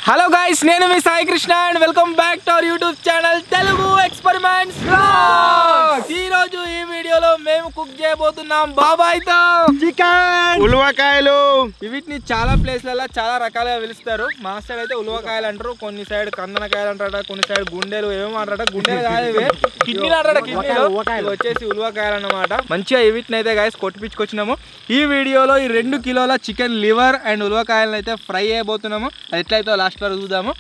Hello guys, నేను మీ Sai Krishna and welcome back to our YouTube channel Telugu experiments vlogs. ఈ రోజు ఈ వీడియోలో మేము కుక్ చేయబోతున్నాం బాబాయ్తో చికెన్ ఉలవకాయలు. వీటిని చాలా ప్లేస్లలో చాలా రకాలుగా పిలుస్తారు. మా సైడ్ అయితే ఉలవకాయలు అంటారు, కొన్ని సైడ్ కందనకాయలు అంటారట, కొన్ని సైడ్ గుండెలు ఏమేమి అంటారట. గుండెలు కాదు, కిడ్నీలు అంటారట. కిడ్నీలు వచ్చేసి ఉలవకాయలు అన్నమాట. మంచిగా వీటిని అయితే గైస్ కొట్టిపించుకొచ్చినాము. ఈ వీడియోలో ఈ 2 కిలోల చికెన్ లివర్ అండ్ ఉలవకాయలను అయితే ఫ్రై చేయబోతున్నాము. అది ఎట్లయితే లాస్ట్ వరకు చూద్దాము.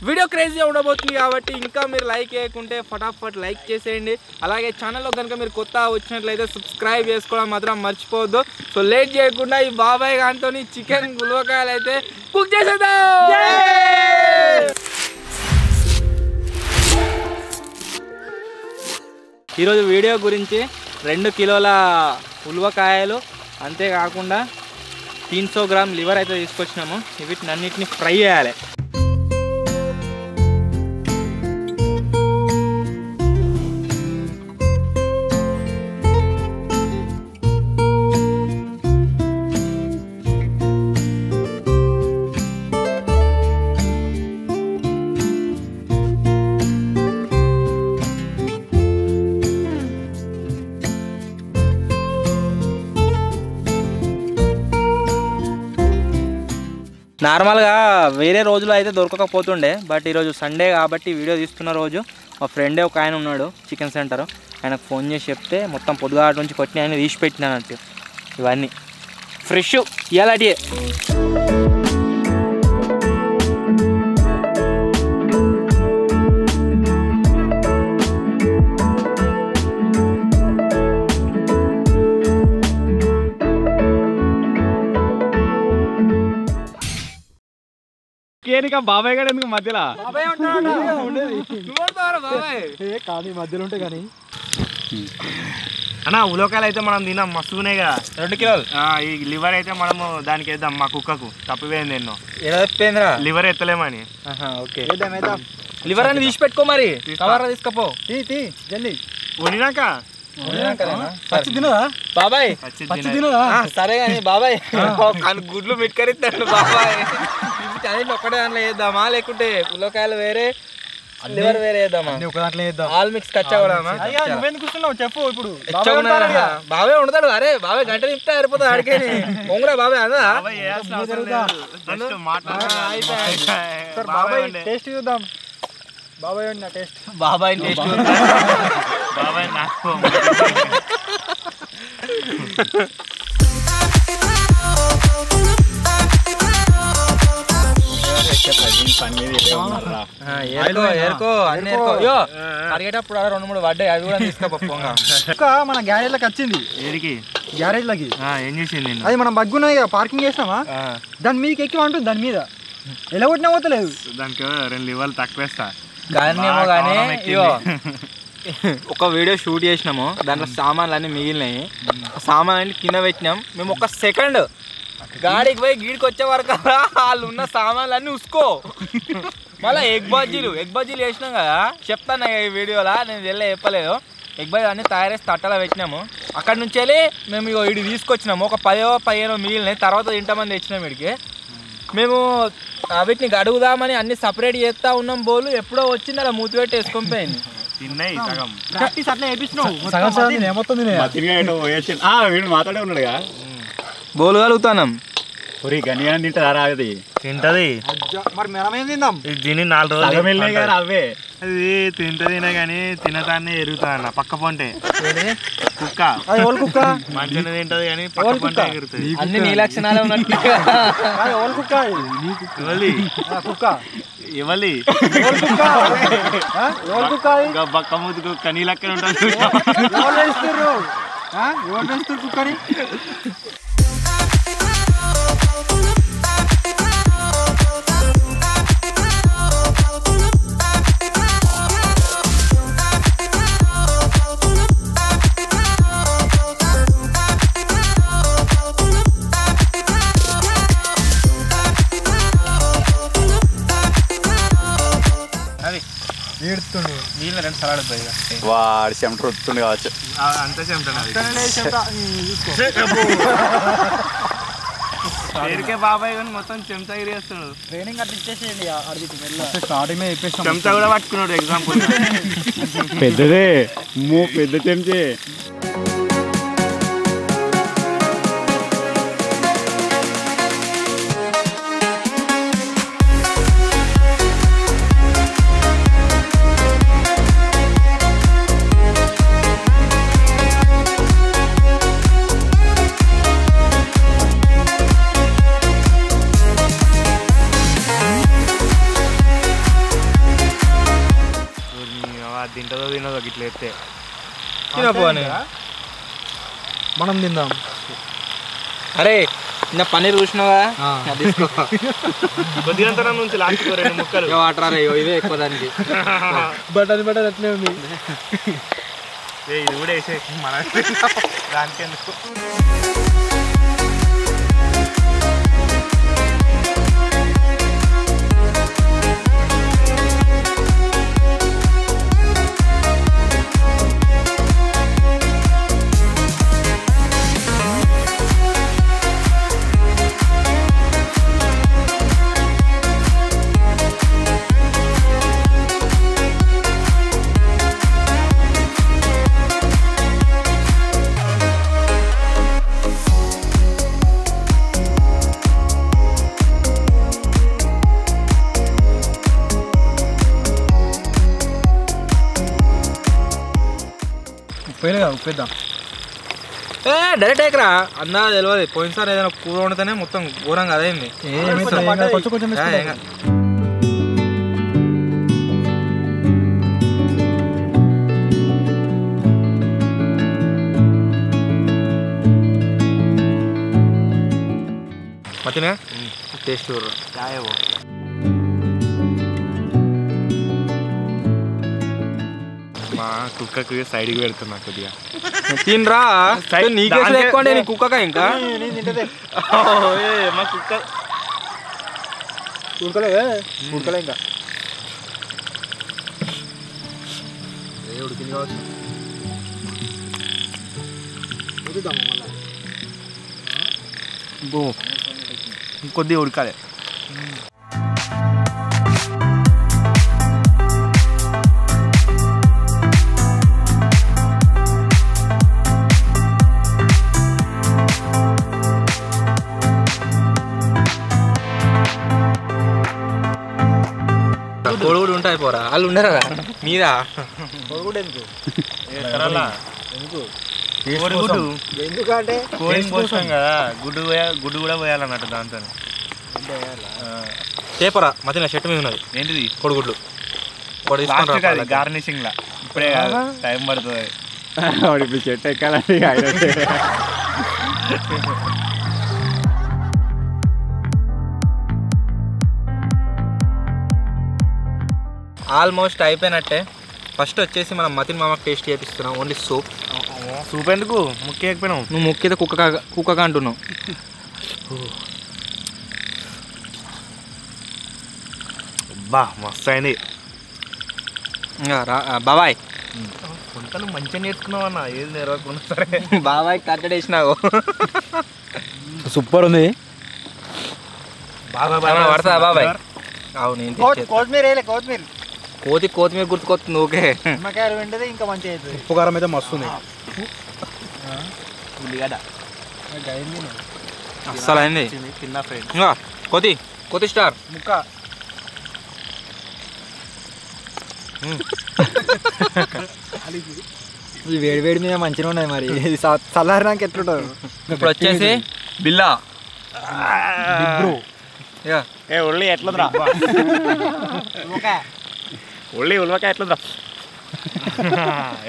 వీడియో క్రేజీగా ఉండబోతుంది కాబట్టి ఇంకా మీరు లైక్ చేయకుంటే ఫటాఫట్ లైక్ చేసేయండి. అలాగే ఛానల్లో కనుక మీరు కొత్త వచ్చినట్లయితే సబ్స్క్రైబ్ చేసుకోవడం మాత్రం మర్చిపోవద్దు. సో లేట్ చేయకుండా ఈ బాబాయ్ గారితో చికెన్ ఉలవకాయలు అయితే కుక్ చేసేద్దాం. ఈరోజు వీడియో గురించి 2 కిలోల ఉలవకాయలు అంతేకాకుండా 300 గ్రామ్ లివర్ అయితే తీసుకొచ్చినాము. వీటిని అన్నిటిని ఫ్రై చేయాలి. నార్మల్గా వేరే రోజులో అయితే దొరకకపోతుండే, బట్ ఈరోజు సండే కాబట్టి వీడియో తీస్తున్న రోజు మా ఫ్రెండే ఒక ఆయన ఉన్నాడు చికెన్ సెంటర్, ఆయనకు ఫోన్ చేసి చెప్తే మొత్తం పొద్దుగాట నుంచి కొట్టిన ఆయన తీసి పెట్టినానంటే ఇవన్నీ ఫ్రెష్ ఇలాంటివే. బాబాయ్ గారు ఎందుకు మధ్యలో కానీ మధ్యలో ఉంటే కానీ అన్న ఉలవకాయలు అయితే మనం తిన్నాం, మస్తున్నాయి కదా. 2 కిలోలు ఈ లివర్ అయితే మనము దానికి వేద్దాం. మా కుక్కకు తప్పిపోయింది ఎన్నో, ఏదైపోయిందిరా లివర్ ఎత్తలేమని. ఓకే లివర్ అని తీసి పెట్టుకో, మరి కవర్ తీసుకపో జల్దీ వండినాక బాబాయ్. సరే కానీ బాబాయ్ గుడ్లు మిట్కరిస్తాడు బాబాయ్. ఒక్కటే దాంట్లో వేద్దామా లేకుంటే ఉల్లకాయలు వేరే లివర్ వేరే వేద్దామా? ఆల్ మిక్స్ కచ్చా చెప్పు. ఇప్పుడు బాబాయ్ ఉండతాడు. అరే బాబాయ్ గంట నింపితే సరిపోతుంది అడిగేని పొంగురా బాబాయ్ అదా. బాబాయ్ టేస్ట్ చూద్దాం. బాబాయ్ టేస్ట్ బాబాయ్ టేస్ట్ బాబాయ్ నాకు ఏరుకో అన్ని అడిగేటప్పుడు 2-3 పడ్డాయి, అవి కూడా తీసుకోపోగా. మన గ్యారేజ్ లకి వచ్చింది. ఏడికి గ్యారేజ్ లకి ఏం చేసింది? అది మనం బగ్గున్నది పార్కింగ్ చేసినామా, దాని మీదకి ఎక్కి ఉంటుంది. దాని మీద ఎలా కొట్టినా పోతలేదు. దానికి 2 లివర్లు తక్కువేస్తా కానీ ఇయో ఒక వీడియో షూట్ చేసినాము, దాంట్లో సామాన్లు అన్నీ మిగిలినాయి. సామాన్లు అన్ని కింద పెట్టినాం. మేము 1 సెకండ్ గాడికి పోయి గీడికి వచ్చే వరకు వాళ్ళు ఉన్న సామాన్లు అన్నీ ఉసుకో. మళ్ళీ ఎగ్ బజ్జీలు చేసినాం కదా, చెప్తాను ఈ వీడియోలో, నేను వెళ్ళే చెప్పలేదు. ఎగ్ బజ్జీ అన్నీ తయారు చేసి తట్టలో పెట్టినాము. అక్కడ నుంచి వెళ్ళి మేము ఇడి తీసుకొచ్చినాము. ఒక 10-15 మిగిలినాయి. తర్వాత ఇంతమంది తెచ్చినాం వీడికి. మేము వీటిని గడుగుదామని అన్ని సపరేట్ చేస్తూ ఉన్నాం. బోలు ఎప్పుడో వచ్చింది అలా మూతి పెట్టి వేసుకొని పోయింది. మాట్లాడే ఉన్నాడుగా బోలు కలుగుతాం. తింటది మరి మనమేం తిందాం? దీన్ని 4 రోజులు అవే అది తింటదినా కానీ తినదాన్ని ఎరుగుతా అన్న. పక్క పొంటే కుక్క కుక్క మంచిగా తింటది కానీ పక్క పొంటే ఎగురుతుంది. అన్ని నీ లక్షణాలే ఉన్నట్టు. ఎవలి బక్క ముద్దు కుక్క నీ లెక్కన ఉంటుంది. కుక్కని నీళ్ళు 2 సలాడ్ పోయి వాడి చెమట వస్తుంది కావచ్చు. అంతే చెమట పేరుకే బాబాయ్ కానీ మొత్తం చెంచాగిరి చేస్తాడు. ట్రైనింగ్ అట్లా ఇచ్చేసేయండి స్టార్టింగ్ చెప్పేసి చెంచా కూడా పట్టుకున్నాడు ఎగ్జాంపుల్. పెద్దదే పెద్ద చెంచే. తినదో ఇట్లా ఎత్తే తినపోని మనం తిందాం. అరే నిన్న పన్నీర్ చూసినావా తీసుకో కొద్దిగా నుంచి లాస్ట్ 2 ముక్కలు వాటర్ అరే ఇవే ఎక్కువ దానికి బటర్ అట్లే ఉంది. ఇది కూడా వేసే మన దానికి ఎందుకు. ఉప్పేద్దాం. డైరెక్ట్ ఎక్కరా అన్నా తెలియదు. పోయినసారి ఏదైనా కూర వండితేనే మొత్తం ఘోరంగా అదైంది. కొంచెం కొంచెం మతినే టేస్ట్ మా కుక్కకి సైడ్కి పెడుతున్నా కొద్దిగా తినరా. నీకే ఎక్కువ నీ కుక్కగా ఇంకా మా కుక్క ఉడకలే ఇంకా ఉడికింది కావచ్చు. కొద్దిగా ఉడకాలి. కోడిగుడు ఉంటాయి పోరా వాళ్ళు ఉండరా మీదా కోడిగుడ్డు ఎందుకు? కోడిగుడ్డు ఎందుకంటే కోడిని పోస్తాం కదా, గుడ్డు కూడా పోయాలన్నట్టు దాంతో. చేపరా మధ్యన చెట్టు మీద ఉన్నది ఏంటిది? కోడిగుడ్లు. గార్నిషింగ్ లా ఇప్పుడే టైం పడుతుంది. ఇప్పుడు చెట్టు ఎక్కాలండి. ఆల్మోస్ట్ అయిపోయినట్టే. ఫస్ట్ వచ్చేసి మనం మతిన్ మామకు టేస్ట్ చేపిస్తున్నాం. Only soup. సూప్ ఎందుకు ముక్కేకపోయినావు? నువ్వు ముక్కితే కుక్కగా అంటున్నావు. బా మస్తు అయింది. ఇంకా బాబాయ్ వంటలు మంచిగా నేర్చుకున్నావు అన్న. ఏది నేర్వకుండా సరే బాబాయ్ కట్టడేసినావు. సూపర్ ఉంది. పడతా బాబాయ్. అవును కొత్తిమీర గుర్తుకొస్తుంది. ఓకే నిమ్మకాయలు వెంటనే ఇంకా మంచిగా అవుతుంది. ఉప్పు కారం అయితే మస్తు ఉంది. ఉల్లిగడ్డ అస్సలు అయింది. చిన్న ఫ్రెండ్ ఇంకా కొత్తి స్టార్ ముక్క ఈ వేడి వేడి మీద మంచిగా ఉన్నాయి. మరి ఇది చల్లారినాక ఎట్లుంటుంది? ఇప్పుడు వచ్చేసి బిల్లా. ఉల్లి ఎట్లుందిరా? ఉల్లికాయ ఎట్లుందిరా?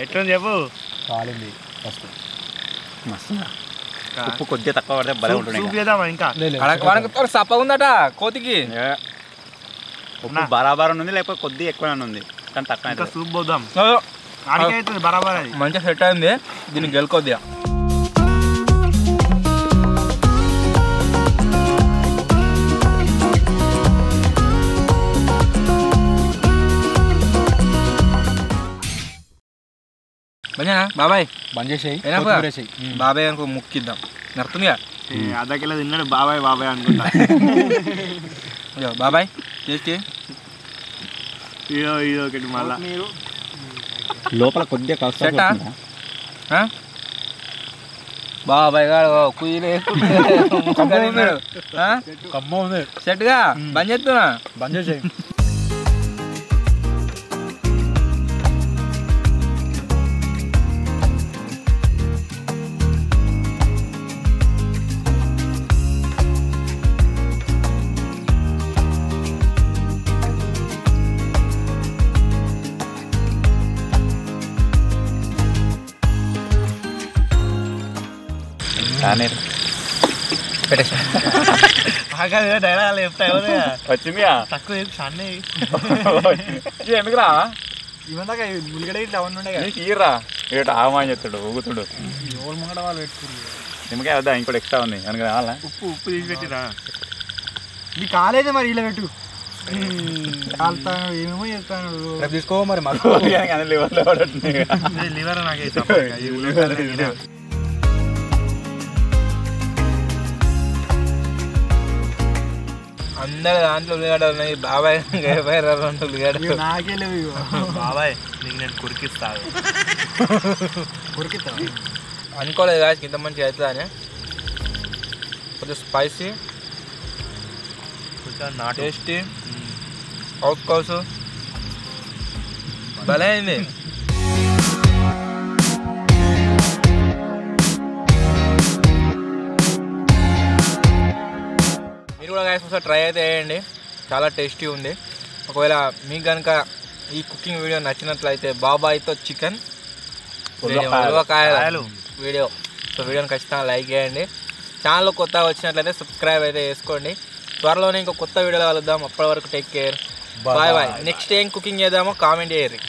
ఎట్లుంది చెప్పు. కాలింది ఫస్ట్ ఉప్పు కొద్దిగా తక్కువ పడితే భలే ఉంటుంది. సూప్ చేద్దామా ఇంకా? సప్పగా ఉందట కోతికి. ఉప్పు బరాబర్ ఉంది, లేకపోతే కొద్దిగా ఎక్కువ ఉంది కానీ తక్కువ. ఇంకా సూప్ పోద్దాం. అవుతుంది బరాబర్. అది మంచిగా సెట్ అయింది. దీన్ని గెలుకొద్దిగా. బాబాయ్ బంద్ చేసేయి. బాబాయ్ అనుకో ముక్కిద్దాం. నడుతుందిగా అర్ధ కిలో తిన్నాడు బాబాయ్ బాబాయ్ అనుకుంటా. బాబాయ్ టేస్ట్ ఇదో ఒకటి మళ్ళా లోపల కొద్దిగా సెట్టా బాబాయ్ గారు కుయ్యలు సెట్గా బంద్ చేస్తున్నా బంద్ చేసేయి. డైలాగ్ చెప్తాయి వచ్చిందిగా తక్కువ సన్నే ఎందుకురా ఇవన్నాక ములిగడ ఇట్లా అవన్నీ ఉండే కదా. నీకు ఇయ్యరా ఇటు ఆమాని చెప్తాడు ఊగుతుడు. ఎవరు ముంగడ వాళ్ళు పెట్టుకున్నారు. నిమ్మకాయ వద్దా ఇంకోటి ఎక్స్ట్రా ఉంది కనుక కావాలా? ఉప్పు తీసి పెట్టిరా. నీకు కాలేదే మరి ఇలా పెట్టు. కాలుతాను ఏమేమో చేస్తాను. రేపు తీసుకో మరి మాకు లివర్ నాకు అందరు దాంట్లో ఉల్లిగడ్డలు ఉన్నాయి. బాబాయ్ ఉల్లిగడ్డలు నాకే లేవు ఇగో. బాబాయ్ నీకు నేను కురికిస్తాను. ఉరికిస్తావా? అనుకోలేదు కాదు ఇంత మంచిగా అవుతుందా అని. కొంచెం స్పైసీ కొంచెం నాటు టేస్టీ అవుట్ కోర్స్ భలే అయింది. మీరు కూడా గాయస్ ఒకసారి ట్రై అయితే వేయండి, చాలా టేస్టీ ఉంది. ఒకవేళ మీకు కనుక ఈ కుకింగ్ వీడియో నచ్చినట్లయితే బాబాయ్తో చికెన్ ఉలవకాయలు వీడియో, సో వీడియోని ఖచ్చితంగా లైక్ చేయండి. ఛానల్ కొత్తగా వచ్చినట్లయితే సబ్స్క్రైబ్ అయితే చేసుకోండి. త్వరలోనే ఇంకో కొత్త వీడియోలో కలుద్దాం. అప్పటి వరకు take care, bye bye. Next ఏం కుకింగ్ చేద్దామో కామెంట్ చేయరు.